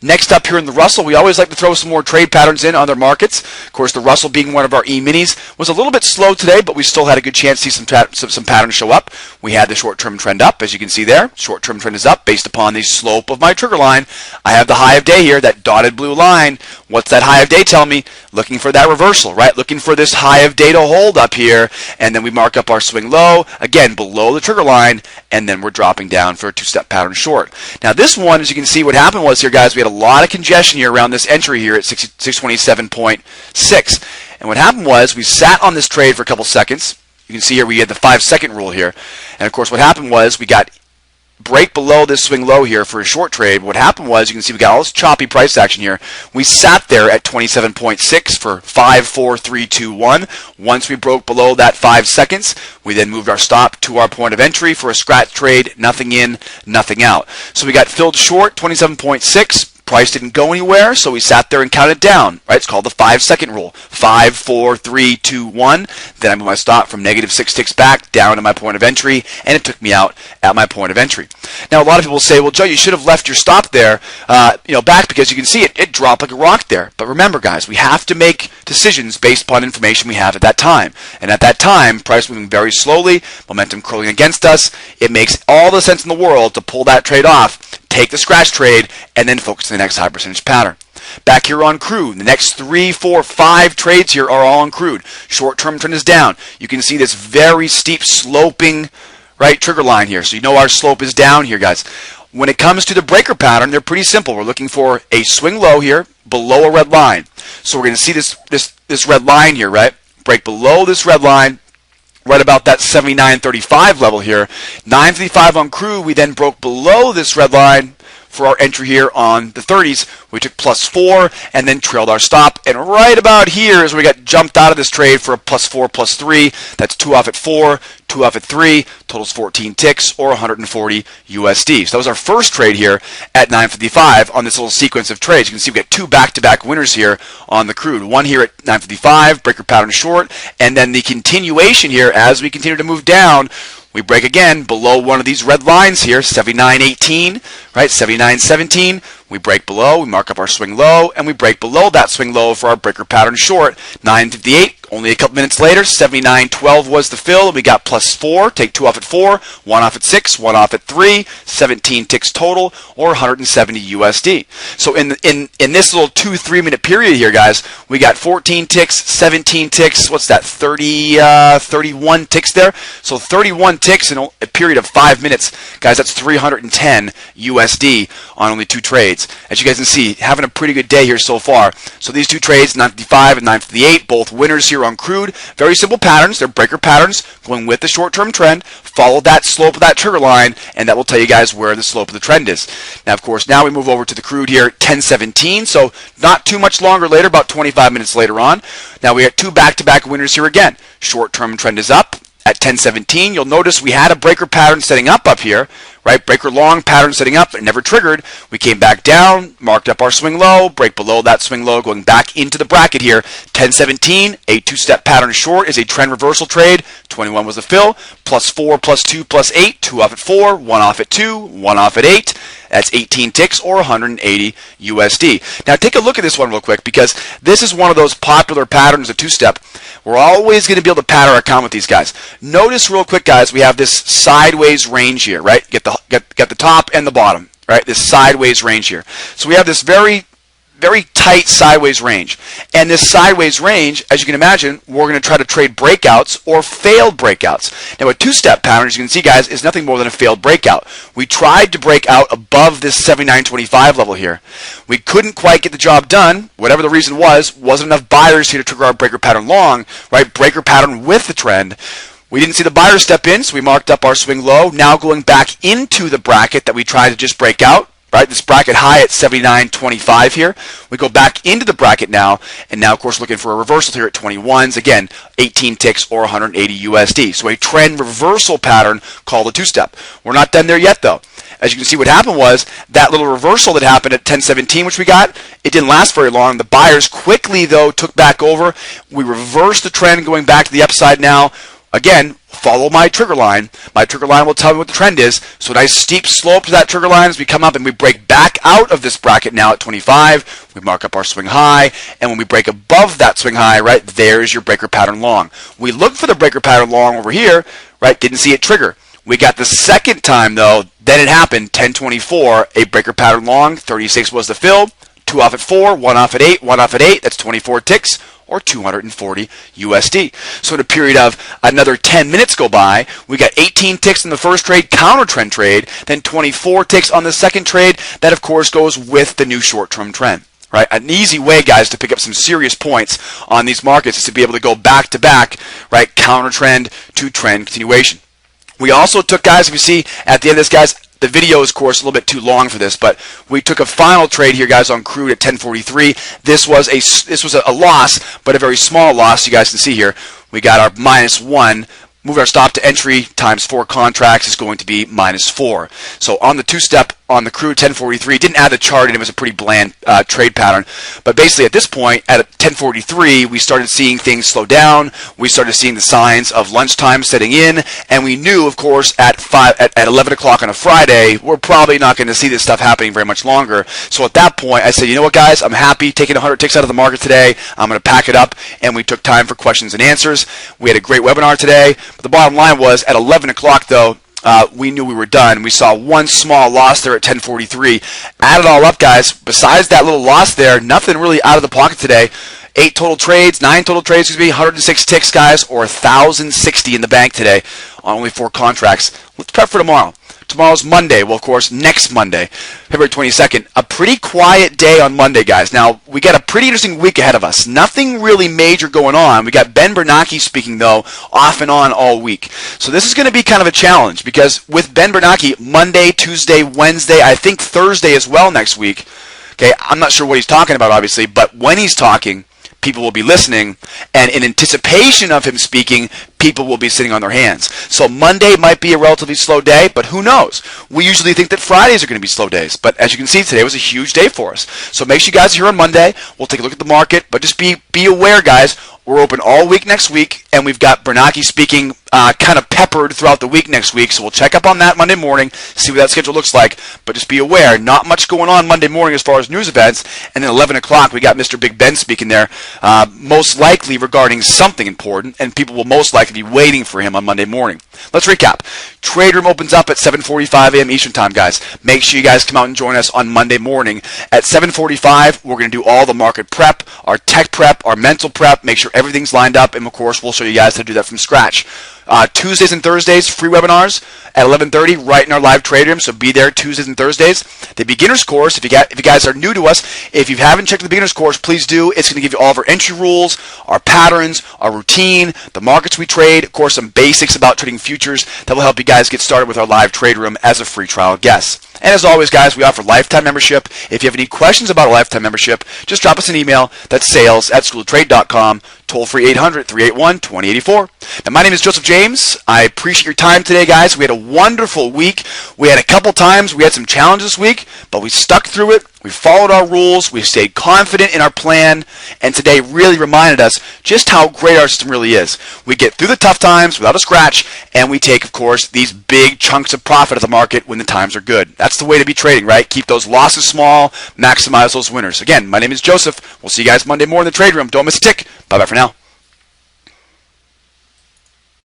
Next up here in the Russell, we always like to throw some more trade patterns in other markets. Of course, the Russell being one of our E-minis was a little bit slow today, but we still had a good chance to see some patterns show up. We had the short-term trend up, as you can see there. Short-term trend is up based upon the slope of my trigger line. I have the high of day here, that dotted blue line. What's that high of day tell me? Looking for that reversal, right? Looking for this high of day to hold up here, and then we mark up our swing low, again, below the trigger line, and then we're dropping down for a two-step pattern short. Now this one, as you can see, what happened was here, guys, we had a lot of congestion here around this entry here at 627.6. And what happened was we sat on this trade for a couple seconds. You can see here we had the 5-second rule here. And of course what happened was we got break below this swing low here for a short trade. What happened was, you can see we got all this choppy price action here. We sat there at 27.6 for 5, 4, 3, 2, 1. Once we broke below that 5 seconds, we then moved our stop to our point of entry for a scratch trade, nothing in, nothing out. So we got filled short, 27.6. Price didn't go anywhere, so we sat there and counted down, right? It's called the 5-second rule. 5, 4, 3, 2, 1. Then I moved my stop from -6 ticks back down to my point of entry, and it took me out at my point of entry. Now, a lot of people say, well, Joe, you should have left your stop there, back, because you can see it dropped like a rock there. But remember, guys, we have to make decisions based upon information we have at that time. And at that time, price moving very slowly, momentum curling against us. It makes all the sense in the world to pull that trade off, take the scratch trade, and then focus on the next high percentage pattern. Back here on crude, the next 3, 4, 5 trades here are all on crude. Short-term trend is down. You can see this very steep sloping, right, trigger line here. So you know our slope is down here, guys. When it comes to the breaker pattern, they're pretty simple. We're looking for a swing low here below a red line. So we're going to see this red line here, right? Break below this red line, right about that 79.35 level here. 9.55 on crude. We then broke below this red line for our entry here on the 30s. We took +4 and then trailed our stop. And right about here is where we got jumped out of this trade for a +4, +3. That's 2 off at 4, 2 off at 3. Totals 14 ticks or 140 USD. So that was our first trade here at 9.55 on this little sequence of trades. You can see we got 2 back-to-back winners here on the crude. One here at 9.55, breaker pattern short, and then the continuation here as we continue to move down. We break again below one of these red lines here, 79.18, right? 79.17. We break below, we mark up our swing low, and we break below that swing low for our breaker pattern short. 9.58, only a couple minutes later, 79.12 was the fill. We got +4, take 2 off at 4, 1 off at 6, 1 off at 3, 17 ticks total, or 170 USD. So in this little 2-3 minute period here, guys, we got 14 ticks, 17 ticks, what's that, 31 ticks there? So 31 ticks in a period of 5 minutes. Guys, that's 310 USD on only 2 trades. As you guys can see, having a pretty good day here so far. So these 2 trades, 9.55 and 9.58, both winners here on crude. Very simple patterns. They're breaker patterns going with the short-term trend. Follow that slope of that trigger line, and that will tell you guys where the slope of the trend is. Now, of course, now we move over to the crude here at 10.17. So not too much longer later, about 25 minutes later on. Now we got 2 back-to-back winners here again. Short-term trend is up. At 10.17, you'll notice we had a breaker pattern setting up here, right? Breaker long pattern setting up, it never triggered. We came back down, marked up our swing low, break below that swing low, going back into the bracket here. 10.17, a 2-step pattern short is a trend reversal trade. 21 was the fill, +4, +2, +8, 2 off at 4, 1 off at 2, 1 off at 8. That's 18 ticks or 180 USD. Now take a look at this one real quick, because this is one of those popular patterns, a 2-step. We're always going to be able to pad our account with these guys. Notice real quick, guys, we have this sideways range here, right? Get the top and the bottom, right? This sideways range here. So we have this very tight sideways range. And this sideways range, as you can imagine, we're going to try to trade breakouts or failed breakouts. Now, a 2-step pattern, as you can see, guys, is nothing more than a failed breakout. We tried to break out above this 79.25 level here. We couldn't quite get the job done. Whatever the reason was, wasn't enough buyers here to trigger our breaker pattern long, right? Breaker pattern with the trend. We didn't see the buyers step in, so we marked up our swing low. Now going back into the bracket that we tried to just break out. Right, this bracket high at 79.25 here. We go back into the bracket now, and now, of course, looking for a reversal here at 21s. Again, 18 ticks or 180 USD. So a trend reversal pattern called a 2-step. We're not done there yet, though. As you can see, what happened was that little reversal that happened at 10.17, which we got, it didn't last very long. The buyers quickly, though, took back over. We reversed the trend going back to the upside now. again, follow my trigger line. My trigger line will tell me what the trend is. So a nice steep slope to that trigger line as we come up and we break back out of this bracket now at 25. We mark up our swing high. And when we break above that swing high, right, there's your breaker pattern long. We look for the breaker pattern long over here, right, didn't see it trigger. We got the second time, though, then it happened, 1024, a breaker pattern long, 36 was the fill, 2 off at 4, 1 off at 8, 1 off at 8, that's 24 ticks, or 240 USD. So in a period of another 10 minutes go by, we got 18 ticks in the first trade, counter trend trade, then 24 ticks on the second trade. That, of course, goes with the new short-term trend. Right, an easy way, guys, to pick up some serious points on these markets is to be able to go back to back, right, counter trend to trend continuation. We also took, guys, if you see at the end of this, guys, the video is, of course, a little bit too long for this, but we took a final trade here, guys, on crude at 1043. This was a loss, but a very small loss. You guys can see here. We got our -1. Move our stop to entry times 4 contracts is going to be -4. So on the two-step on the crude 1043, didn't add the chart and it was a pretty bland trade pattern. But basically at this point, at 1043, we started seeing things slow down. We started seeing the signs of lunchtime setting in. And we knew, of course, at 11 o'clock on a Friday, we're probably not going to see this stuff happening very much longer. So at that point, I said, you know what, guys, I'm happy taking 100 ticks out of the market today. I'm going to pack it up. And we took time for questions and answers. We had a great webinar today. But the bottom line was at 11 o'clock, though, we knew we were done. We saw one small loss there at 1043. Add it all up, guys. Besides that little loss there, nothing really out of the pocket today. 9 total trades, 106 ticks, guys, or 1,060 in the bank today on only 4 contracts. Let's prep for tomorrow. Tomorrow's Monday. Well, of course, next Monday, February 22nd. A pretty quiet day on Monday, guys. Now, we got a pretty interesting week ahead of us. Nothing really major going on. We got Ben Bernanke speaking, though, off and on all week. So this is going to be kind of a challenge because with Ben Bernanke, Monday, Tuesday, Wednesday, I think Thursday as well next week. Okay, I'm not sure what he's talking about, obviously, but when he's talking, people will be listening, and in anticipation of him speaking, people will be sitting on their hands. So Monday might be a relatively slow day, but who knows? We usually think that Fridays are going to be slow days, but as you can see, today was a huge day for us. So make sure you guys are here on Monday. We'll take a look at the market, but just be aware, guys. We're open all week next week, and we've got Bernanke speaking kind of peppered throughout the week next week. So we'll check up on that Monday morning, see what that schedule looks like. But just be aware, not much going on Monday morning as far as news events. And then 11 o'clock, we got Mr. Big Ben speaking there, most likely regarding something important, and people will most likely be waiting for him on Monday morning. Let's recap. Trade Room opens up at 7:45 a.m. Eastern Time, guys. Make sure you guys come out and join us on Monday morning. At 7:45, we're going to do all the market prep, our tech prep, our mental prep, make sure everything's lined up, and of course, we'll show you guys how to do that from scratch. Tuesdays and Thursdays, free webinars at 11:30 right in our live trade room, so be there Tuesdays and Thursdays. The beginner's course, if you guys are new to us, if you haven't checked the beginner's course, please do. It's going to give you all of our entry rules, our patterns, our routine, the markets we trade, of course, some basics about trading futures that will help you guys get started with our live trade room as a free trial guest. And as always, guys, we offer lifetime membership. If you have any questions about a lifetime membership, just drop us an email. That's sales@schooloftrade.com. Toll free 800-381-2084. Now, my name is Joseph James. I appreciate your time today, guys. We had a wonderful week. We had a couple times, we had some challenges this week, but we stuck through it. We followed our rules. We stayed confident in our plan. And today really reminded us just how great our system really is. We get through the tough times without a scratch, and we take, of course, these big chunks of profit of the market when the times are good. That's the way to be trading, right? Keep those losses small, maximize those winners. Again, my name is Joseph. We'll see you guys Monday morning in the trade room. Don't miss a tick. Bye-bye for now.